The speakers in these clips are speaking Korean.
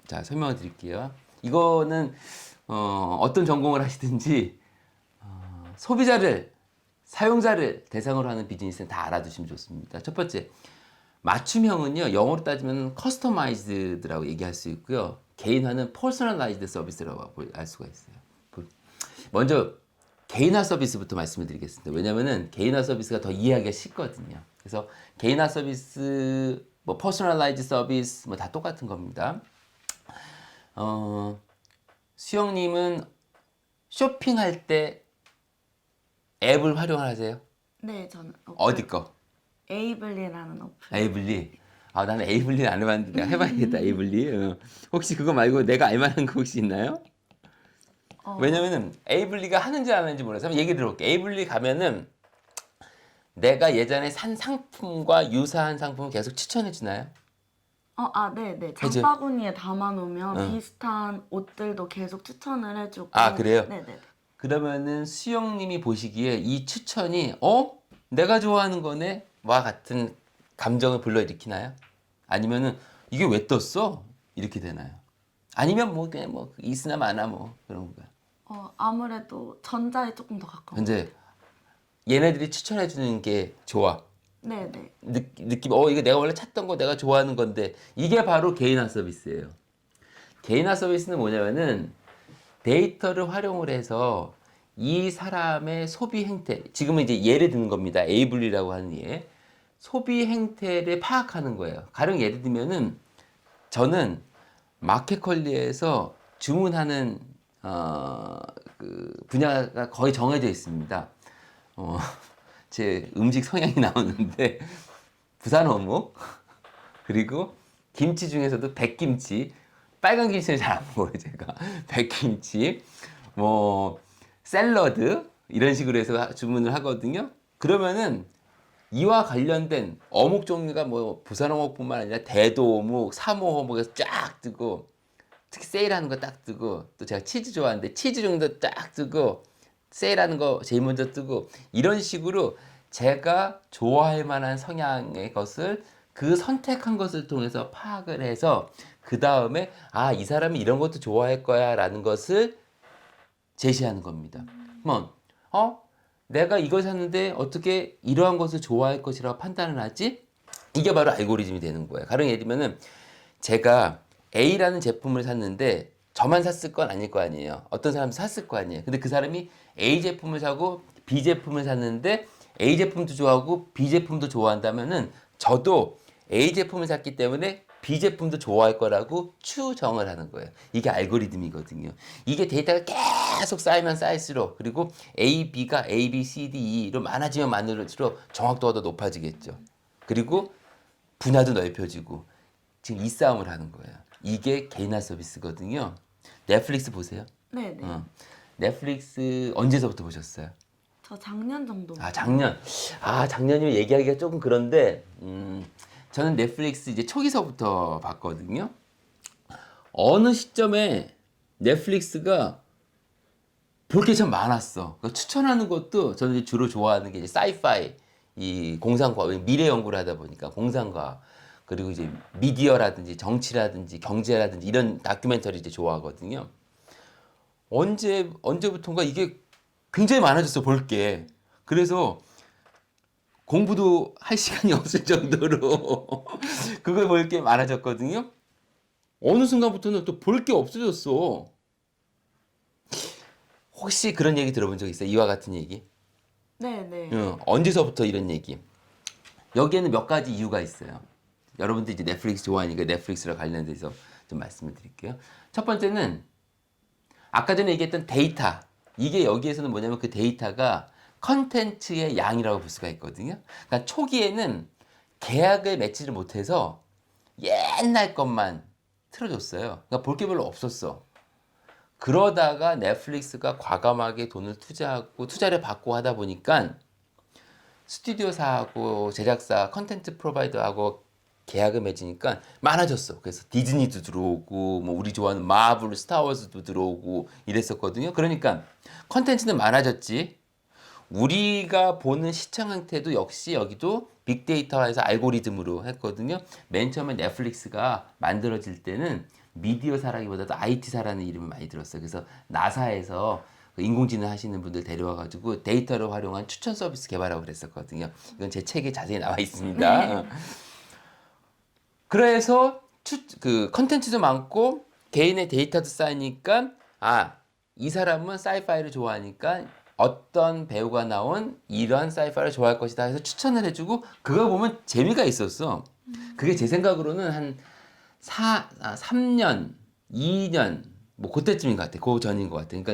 자, 설명을 드릴게요. 이거는 어떤 전공을 하시든지 소비자를, 사용자를 대상으로 하는 비즈니스는 다 알아두시면 좋습니다. 첫 번째, 맞춤형은요, 영어로 따지면 커스터마이즈드라고 얘기할 수 있고요. 개인화는 퍼스널라이즈드 서비스라고 알 수가 있어요. 먼저 개인화 서비스부터 말씀을 드리겠습니다. 왜냐면은 개인화 서비스가 더 이해하기가 쉽거든요. 그래서 개인화 서비스, 뭐 퍼스널라이즈 서비스 뭐 다 똑같은 겁니다. 수영님은 쇼핑할 때 앱을 활용하세요? 네, 저는 어디 거? 에이블리라는 어플. 에이블리. 아, 나는 에이블리 안 해봤는데 내가 해봐야겠다. 에이블리. 혹시 그거 말고 내가 알만한 거 혹시 있나요? 어, 왜냐면은 에이블리가 하는지 안 하는지 몰라서 한번 얘기 들어볼게. 에이블리 가면은 내가 예전에 산 상품과 유사한 상품을 계속 추천해 주나요? 네. 해줘. 장바구니에 담아놓으면 어. 비슷한 옷들도 계속 추천을 해주고. 아, 그래요? 네네. 그러면은 수영님이 보시기에 이 추천이 내가 좋아하는 거네? 와 같은 감정을 불러일으키나요? 아니면은 이게 왜 떴어? 이렇게 되나요? 아니면 뭐 그냥 뭐 있으나 마나 뭐 그런 거야. 아무래도 전자에 조금 더 가까운. 근데 얘네들이 추천해 주는 게 좋아. 네네. 느낌, 이거 내가 원래 찾던 거 내가 좋아하는 건데 이게 바로 개인화 서비스예요. 개인화 서비스는 뭐냐면은 데이터를 활용을 해서 이 사람의 소비 행태, 지금은 이제 예를 드는 겁니다. 에이블리라고 하는 예. 소비 행태를 파악하는 거예요. 가령 예를 들면은 저는 마켓컬리에서 주문하는 그 분야가 거의 정해져 있습니다. 어, 제 음식 성향이 나오는데 부산 어묵 그리고 김치 중에서도 백김치, 빨간 김치는 잘 안 먹어요 제가. 백김치, 뭐 샐러드 이런 식으로 해서 주문을 하거든요. 그러면은 이와 관련된 어묵 종류가 뭐 부산 어묵뿐만 아니라 대도 어묵, 삼호 어묵에서 쫙 뜨고 특히 세일하는 거 딱 뜨고 또 제가 치즈 좋아하는데 치즈 종류도 딱 뜨고 세일하는 거 제일 먼저 뜨고 이런 식으로 제가 좋아할 만한 성향의 것을 그 선택한 것을 통해서 파악을 해서 그 다음에 이 사람이 이런 것도 좋아할 거야 라는 것을 제시하는 겁니다. 그러면 내가 이걸 샀는데 어떻게 이러한 것을 좋아할 것이라고 판단을 하지? 이게 바로 알고리즘이 되는 거예요. 가령 예를 들면은 제가 A라는 제품을 샀는데 저만 샀을 건 아닐 거 아니에요. 어떤 사람도 샀을 거 아니에요. 근데 그 사람이 A 제품을 사고 B 제품을 샀는데 A 제품도 좋아하고 B 제품도 좋아한다면은 저도 A 제품을 샀기 때문에 B 제품도 좋아할 거라고 추정을 하는 거예요. 이게 알고리즘이거든요. 이게 데이터가 계속 쌓이면 쌓일수록 그리고 A, B가 A, B, C, D, E로 많아지면 많을수록 정확도가 더 높아지겠죠. 그리고 분야도 넓혀지고 지금 이 싸움을 하는 거예요. 이게 개인화 서비스거든요. 넷플릭스 보세요. 네네. 넷플릭스 언제서부터 보셨어요? 저 작년 정도. 작년. 작년이면 얘기하기가 조금 그런데, 저는 넷플릭스 이제 초기서부터 봤거든요. 어느 시점에 넷플릭스가 볼 게 참 많았어. 그러니까 추천하는 것도 저는 이제 주로 좋아하는 게 이제 사이파이, 이 공상과학, 미래 연구를 하다 보니까 공상과학, 그리고 이제 미디어라든지 정치라든지 경제라든지 이런 다큐멘터리 이제 좋아하거든요. 언제부턴가 이게 굉장히 많아졌어, 볼 게. 그래서 공부도 할 시간이 없을 정도로 그걸 볼 게 많아졌거든요. 어느 순간부터는 또 볼 게 없어졌어. 혹시 그런 얘기 들어본 적 있어요? 이와 같은 얘기? 네네. 언제서부터 이런 얘기? 여기에는 몇 가지 이유가 있어요. 여러분들 이제 넷플릭스 좋아하니까 넷플릭스랑 관련돼서 좀 말씀을 드릴게요. 첫 번째는 아까 전에 얘기했던 데이터. 이게 여기에서는 뭐냐면 그 데이터가 컨텐츠의 양이라고 볼 수가 있거든요. 그러니까 초기에는 계약을 맺지를 못해서 옛날 것만 틀어줬어요. 그러니까 볼 게 별로 없었어. 그러다가 넷플릭스가 과감하게 돈을 투자하고 투자를 받고 하다 보니까 스튜디오사하고 제작사, 컨텐츠 프로바이더하고 계약을 맺으니까 많아졌어. 그래서 디즈니도 들어오고, 뭐 우리 좋아하는 마블, 스타워즈도 들어오고 이랬었거든요. 그러니까 컨텐츠는 많아졌지. 우리가 보는 시청 형태도 역시 여기도 빅데이터화해서 알고리즘으로 했거든요. 맨 처음에 넷플릭스가 만들어질 때는 미디어사라기보다도 IT사라는 이름을 많이 들었어요. 그래서 나사에서 그 인공지능 하시는 분들 데려와가지고 데이터를 활용한 추천 서비스 개발하고 그랬었거든요. 이건 제 책에 자세히 나와 있습니다. 그래서 그 컨텐츠도 많고 개인의 데이터도 쌓이니까 이 사람은 사이파이를 좋아하니까 어떤 배우가 나온 이런 사이파이를 좋아할 것이다 해서 추천을 해주고 그거 보면 재미가 있었어. 그게 제 생각으로는 한 3년, 2년 뭐 그때쯤인 것 같아. 그 전인 것 같아. 그러니까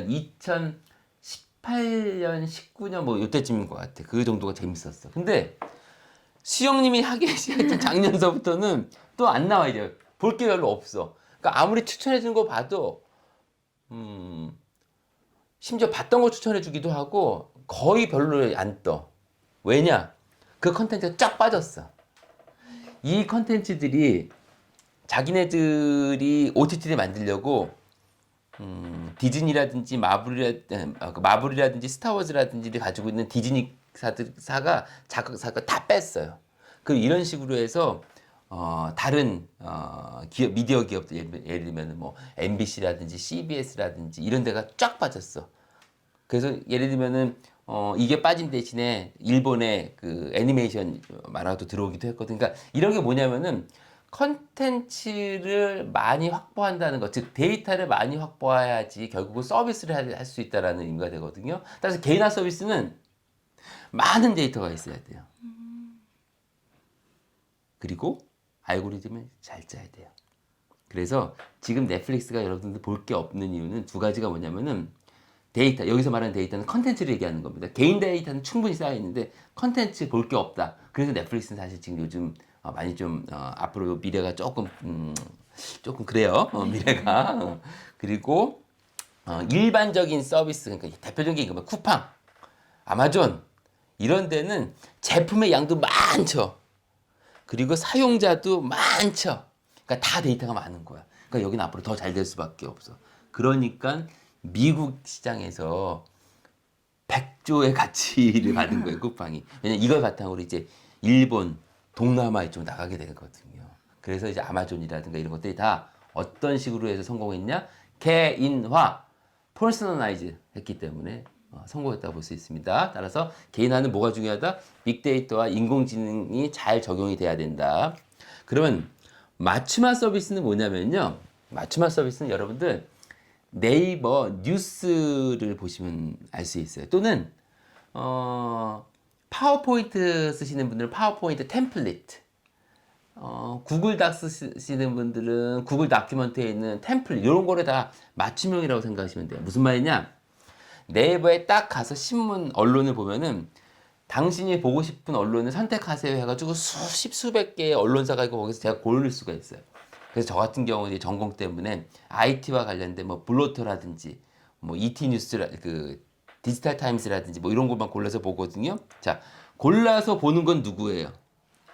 2018년, 19년 뭐 이때쯤인 것 같아. 그 정도가 재밌었어. 근데 수영님이 하기 시작했던 작년서부터는 또 안 나와 이제 볼 게 별로 없어. 그러니까 아무리 추천해 준 거 봐도 심지어 봤던 거 추천해 주기도 하고 거의 별로 안 떠. 왜냐? 그 컨텐츠가 쫙 빠졌어. 이 컨텐츠들이 자기네들이 OTT를 만들려고 디즈니라든지 마블이라든지 스타워즈라든지 가지고 있는 디즈니 사가 자극사가 다 뺐어요. 그 이런 식으로 해서 다른 기업 미디어 기업들 예를 들면 뭐 MBC라든지 CBS라든지 이런 데가 쫙 빠졌어. 그래서 예를 들면은 이게 빠진 대신에 일본의 그 애니메이션 만화도 들어오기도 했거든. 그러니까 이런 게 뭐냐면은 컨텐츠를 많이 확보한다는 것, 즉 데이터를 많이 확보해야지 결국은 서비스를 할 수 있다라는 의미가 되거든요. 따라서 개인화 서비스는 많은 데이터가 있어야 돼요. 그리고 알고리즘을 잘 짜야 돼요. 그래서 지금 넷플릭스가 여러분들 볼 게 없는 이유는 두 가지가 뭐냐면은 데이터, 여기서 말하는 데이터는 컨텐츠를 얘기하는 겁니다. 개인 데이터는 충분히 쌓여 있는데 컨텐츠 볼 게 없다. 그래서 넷플릭스는 사실 지금 요즘 많이 좀 앞으로 미래가 조금 그래요. 미래가. 그리고 일반적인 서비스, 그러니까 대표적인 게 이거 쿠팡, 아마존 이런 데는 제품의 양도 많죠. 그리고 사용자도 많죠. 그러니까 다 데이터가 많은 거야. 그러니까 여기는 앞으로 더 잘 될 수밖에 없어. 그러니까 미국 시장에서 100조의 가치를 받은 거예요, 쿠팡이. 왜냐면 이걸 바탕으로 이제 일본, 동남아 이쪽 나가게 되거든요. 그래서 이제 아마존이라든가 이런 것들이 다 어떤 식으로 해서 성공했냐? 개인화, 퍼스널라이즈 했기 때문에 성공했다고 볼 수 있습니다. 따라서 개인화는 뭐가 중요하다? 빅데이터와 인공지능이 잘 적용이 돼야 된다. 그러면 맞춤화 서비스는 뭐냐면요. 맞춤화 서비스는 여러분들 네이버 뉴스를 보시면 알 수 있어요. 또는 파워포인트 쓰시는 분들은 파워포인트 템플릿, 구글 닥스 쓰시는 분들은 구글 다큐멘트에 있는 템플릿 이런 거를 다 맞춤형이라고 생각하시면 돼요. 무슨 말이냐? 네이버에 딱 가서 신문 언론을 보면은 당신이 보고 싶은 언론을 선택하세요 해가지고 수십 수백 개의 언론사가 있고 거기서 제가 고를 수가 있어요. 그래서 저 같은 경우는 전공 때문에 IT와 관련된 뭐 블로터라든지 뭐 ET 뉴스라 그 디지털 타임스라든지 뭐 이런 것만 골라서 보거든요. 자, 골라서 보는 건 누구예요?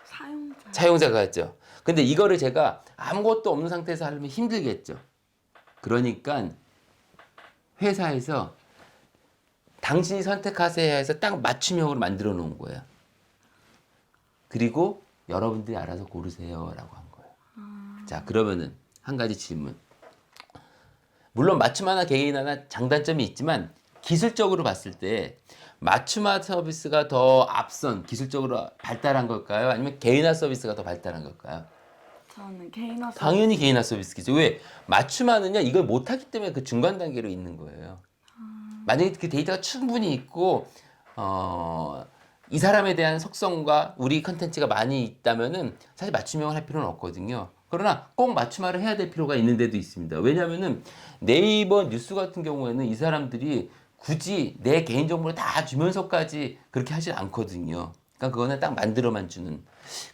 사용자. 사용자가 있죠. 근데 이거를 제가 아무것도 없는 상태에서 하려면 힘들겠죠. 그러니까 회사에서 당신이 선택하세요 해서 딱 맞춤형으로 만들어 놓은 거예요. 그리고 여러분들이 알아서 고르세요라고 한 거예요. 자, 그러면은 한 가지 질문. 물론 맞춤 하나 개인 하나 장단점이 있지만 기술적으로 봤을 때 맞춤화 서비스가 더 앞선 기술적으로 발달한 걸까요? 아니면 개인화 서비스가 더 발달한 걸까요? 저는 개인화 서비스. 당연히 개인화 서비스겠죠. 왜? 맞춤하느냐 이걸 못하기 때문에 그 중간 단계로 있는 거예요. 만약에 그 데이터가 충분히 있고 이 사람에 대한 속성과 우리 컨텐츠가 많이 있다면은 사실 맞춤형을 할 필요는 없거든요. 그러나 꼭 맞춤화를 해야 될 필요가 있는 데도 있습니다. 왜냐하면은 네이버 뉴스 같은 경우에는 이 사람들이 굳이 내 개인정보를 다 주면서까지 그렇게 하진 않거든요. 그러니까 그거는 딱 만들어만 주는.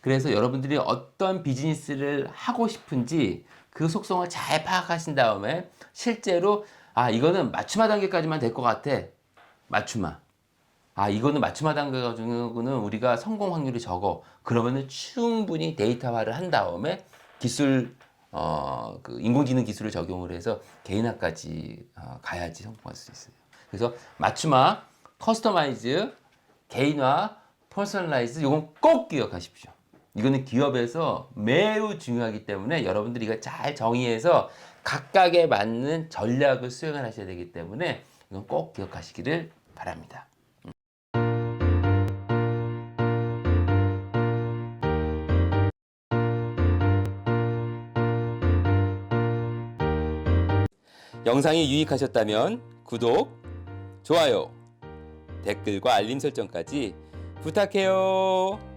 그래서 여러분들이 어떤 비즈니스를 하고 싶은지 그 속성을 잘 파악하신 다음에 실제로 이거는 맞춤화 단계까지만 될 것 같아. 맞춤화. 이거는 맞춤화 단계 가지고는 우리가 성공 확률이 적어. 그러면은 충분히 데이터화를 한 다음에 기술, 그 인공지능 기술을 적용을 해서 개인화까지 가야지 성공할 수 있어요. 그래서 맞춤화 커스터마이즈, 개인화, 퍼스널라이즈 이건 꼭 기억하십시오. 이거는 기업에서 매우 중요하기 때문에 여러분들이 이거 잘 정의해서 각각에 맞는 전략을 수행을 하셔야 되기 때문에 이건 꼭 기억하시기를 바랍니다. 영상이 유익하셨다면 구독, 좋아요, 댓글과 알림 설정까지 부탁해요.